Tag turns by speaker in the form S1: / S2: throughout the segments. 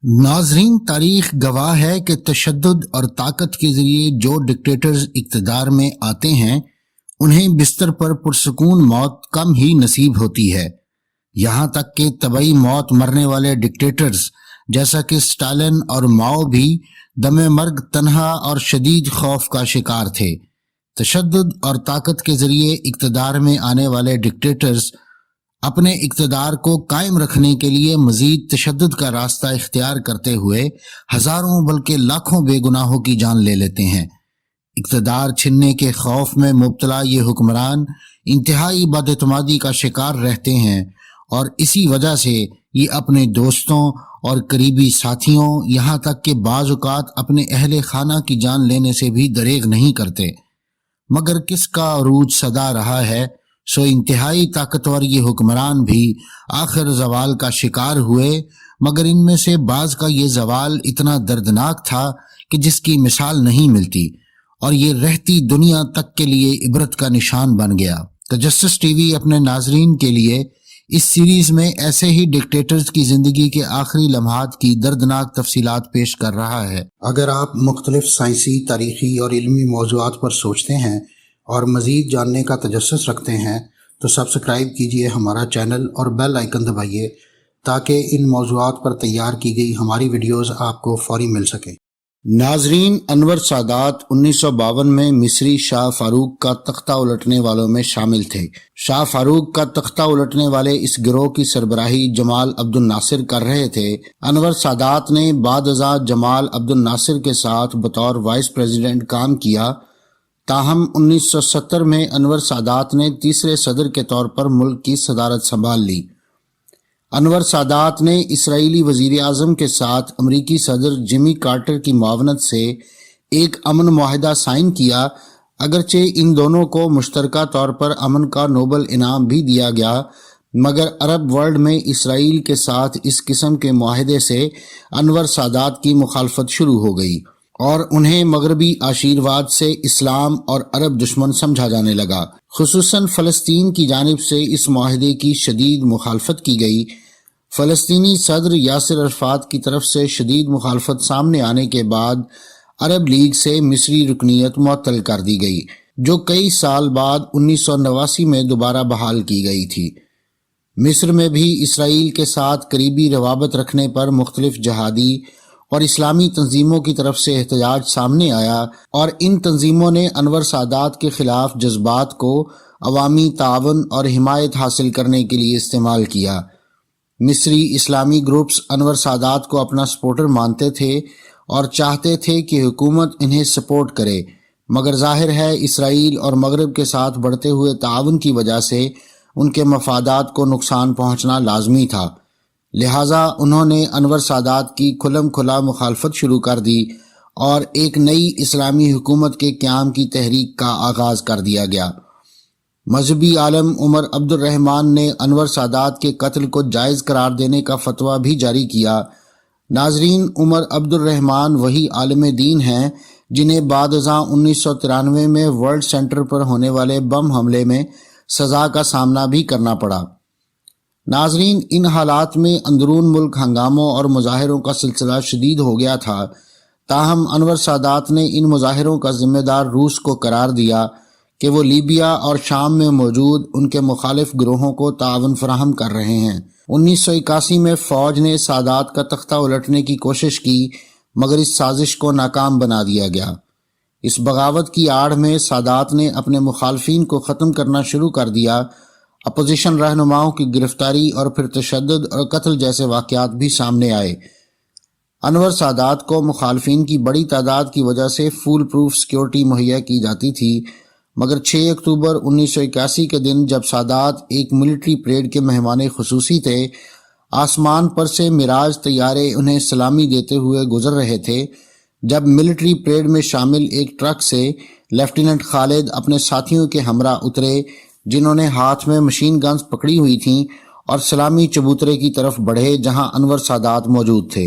S1: नाजरीन, तारीख गवाह है कि तशद्दुद और ताकत के ज़रिए जो डिक्टेटर्स इक़्तिदार में आते हैं उन्हें बिस्तर पर पुरसकून मौत कम ही नसीब होती है। यहाँ तक कि तबई मौत मरने वाले डिक्टेटर्स जैसा कि स्टालिन और माओ भी दमे मर्ग तन्हा और शदीद खौफ का शिकार थे। तशद्दुद और ताकत के ज़रिए इक़्तिदार में आने वाले डिक्टेटर्स अपने इक़्तिदार को कायम रखने के लिए मज़ीद तशद्दुद का रास्ता इख्तियार करते हुए हज़ारों बल्कि लाखों बेगुनाहों की जान ले लेते हैं। इक़्तिदार छिनने के खौफ में मुब्तला ये हुक्मरान इंतहाई बदएतमादी का शिकार रहते हैं और इसी वजह से ये अपने दोस्तों और करीबी साथियों यहाँ तक कि बाज़ औक़ात अपने अहले खाना की जान लेने से भी दरेग नहीं करते। मगर किसका अरूज सदा रहा है, सो इंतहाई ताकतवर ये हुक्मरान भी आखिर जवाल का शिकार हुए, मगर इनमें से बाज का ये जवाल इतना दर्दनाक था कि जिसकी मिसाल नहीं मिलती और ये रहती दुनिया तक के लिए इबरत का निशान बन गया। तजस्सुस टीवी अपने नाजरीन के लिए इस सीरीज में ऐसे ही डिक्टेटर्स की जिंदगी के आखिरी लम्हात की दर्दनाक तफसीलात पेश कर रहा है। अगर आप मुख्तलिफ साइंसी, तारीखी और इल्मी मौज़ूआत पर सोचते हैं और मज़ीद जानने का तजस्सुस रखते हैं तो सब्सक्राइब कीजिए हमारा चैनल और बेल आइकन दबाइए ताकि इन मौज़ूआत पर तैयार की गई हमारी वीडियोस आपको फौरी मिल सके। नाजरीन, अनवर सादात 1952 में मिस्री शाह फारूक का तख्ता उलटने वालों में शामिल थे। शाह फारूक का तख्ता उलटने वाले इस गिरोह की सरबराही जमाल अब्दुल नासिर कर रहे थे। अनवर सादात ने बाद-अज़ां जमाल अब्दुल नासिर के साथ बतौर वाइस प्रेसिडेंट काम किया। ताहम 1970 में अनवर सादात ने तीसरे सदर के तौर पर मुल्क की सदारत संभाल ली। अनवर सादात ने इसराइली वज़ीर आज़म के साथ अमरीकी सदर जिमी कार्टर की मुआवनत से एक अमन मुआहिदा साइन किया। अगरचे इन दोनों को मुश्तरका तौर पर अमन का नोबल इनाम भी दिया गया, मगर अरब वर्ल्ड में इसराइल के साथ इस किस्म के मुआहिदे से अनवर सादात की मुखालफत शुरू हो गई और उन्हें मगरबी आशीर्वाद से इस्लाम और अरब दुश्मन समझा जाने लगा। खुसूसन फ़लस्तीन की जानिब से इस मुआहिदे की शदीद मुखालफत की गई। फ़लस्तीनी सदर यासिर अरफ़ात की तरफ से शदीद मुखालफत सामने आने के बाद अरब लीग से मिस्री रुकनीत मुअत्तल कर दी गई, जो कई साल बाद 1989 में दोबारा बहाल की गई थी। मिस्र में भी इसराइल के साथ करीबी रवाबत रखने पर मुख्तलिफ जहादी और इस्लामी तंजीमों की तरफ से एहतजाज सामने आया और इन तंजीमों ने अनवर सादात के खिलाफ जज्बात को अवामी तावन और हिमायत हासिल करने के लिए इस्तेमाल किया। मिस्री इस्लामी ग्रुप्स अनवर सादात को अपना सपोर्टर मानते थे और चाहते थे कि हुकूमत इन्हें सपोर्ट करे, मगर जाहिर है इसराइल और मगरब के साथ बढ़ते हुए तावन की वजह से उनके मफादात को नुकसान पहुँचना लाजमी था। लिहाजा उन्होंने अनवर सादात की खुलम खुला मुखालफत शुरू कर दी और एक नई इस्लामी हुकूमत के क़याम की तहरीक का आगाज़ कर दिया गया। मजहबी आलम उमर अब्दुल रहमान ने अनवर सादात के कत्ल को जायज़ करार देने का फतवा भी जारी किया। नाजरीन, उमर अब्दुल रहमान वही आलिम दीन हैं जिन्हें बाद-अज़ां 1993 में वर्ल्ड सेंटर पर होने वाले बम हमले में सज़ा का सामना भी करना पड़ा। नाजरीन, इन हालात में अंदरून मुल्क हंगामों और मुजाहिरों का सिलसिला शदीद हो गया था। ताहम अनवर सादात ने इन मुजाहिरों का जिम्मेदार रूस को करार दिया कि वो लीबिया और शाम में मौजूद उनके मुखालिफ गिरोहों को तावन फराहम कर रहे हैं। 1981 में फ़ौज ने सादात का तख्ता उलटने की कोशिश की, मगर इस साजिश को नाकाम बना दिया गया। इस बगावत की आड़ में सादात ने अपने मुखालफिन को ख़त्म करना शुरू कर दिया। अपोजिशन रहनुमाओं की गिरफ्तारी और फिर तशद्दुद और कत्ल जैसे वाक़यात भी सामने आए। अनवर सादात को मुखालफिन की बड़ी तादाद की वजह से फूल प्रूफ सिक्योरिटी मुहैया की जाती थी, मगर 6 अक्टूबर 1981 के दिन जब सादात एक मिलिट्री परेड के मेहमान खुसूसी थे, आसमान पर से मिराज तैयारे उन्हें सलामी देते हुए गुजर रहे थे, जब मिलिट्री परेड में शामिल एक ट्रक से लेफ्टिनेंट खालिद अपने साथियों के हमरा उतरे जिन्होंने हाथ में मशीन गन्स पकड़ी हुई थीं और सलामी चबूतरे की तरफ बढ़े जहां अनवर सादात मौजूद थे।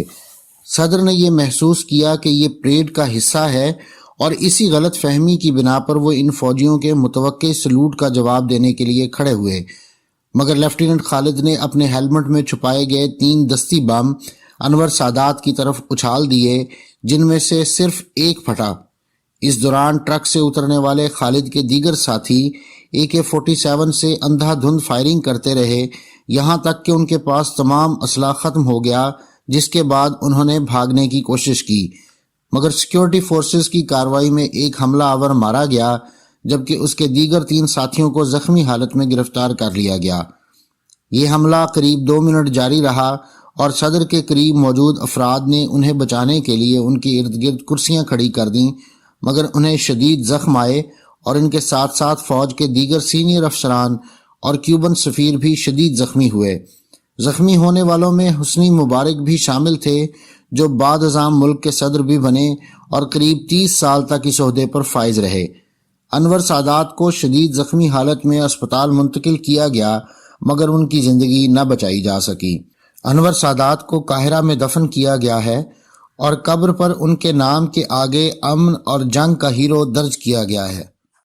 S1: सदर ने यह महसूस किया कि ये परेड का हिस्सा है और इसी गलत फहमी की बिना पर वो इन फौजियों के मुतवक्के सलूट का जवाब देने के लिए खड़े हुए, मगर लेफ्टिनेंट खालिद ने अपने हेलमेट में छुपाए गए 3 दस्ती बम انور سادات کی طرف اچھال دیے، جن میں سے صرف ایک پھٹا۔ اس دوران ٹرک سے اترنے والے خالد کے دیگر ساتھی AK-47 سے اندھا دھند فائرنگ کرتے رہے، یہاں تک کہ ان کے پاس تمام اسلحہ ختم ہو گیا، جس کے بعد انہوں نے بھاگنے کی کوشش کی، مگر سیکیورٹی فورسز کی کارروائی میں ایک حملہ آور مارا گیا، جبکہ اس کے دیگر 3 ساتھیوں کو زخمی حالت میں گرفتار کر لیا گیا۔ یہ حملہ قریب 2 منٹ جاری رہا اور صدر کے قریب موجود افراد نے انہیں بچانے کے لیے ان کے ارد گرد کرسیاں کھڑی کر دیں، مگر انہیں شدید زخم آئے اور ان کے ساتھ ساتھ فوج کے دیگر سینئر افسران اور کیوبن سفیر بھی شدید زخمی ہوئے۔ زخمی ہونے والوں میں حسنی مبارک بھی شامل تھے، جو بعد ازاں ملک کے صدر بھی بنے اور قریب 30 سال تک اس عہدے پر فائز رہے۔ انور سادات کو شدید زخمی حالت میں اسپتال منتقل کیا گیا، مگر ان کی زندگی نہ بچائی جا سکی۔ انور سادات کو قاہرہ میں دفن کیا گیا ہے اور قبر پر ان کے نام کے آگے امن اور جنگ کا ہیرو درج کیا گیا ہے۔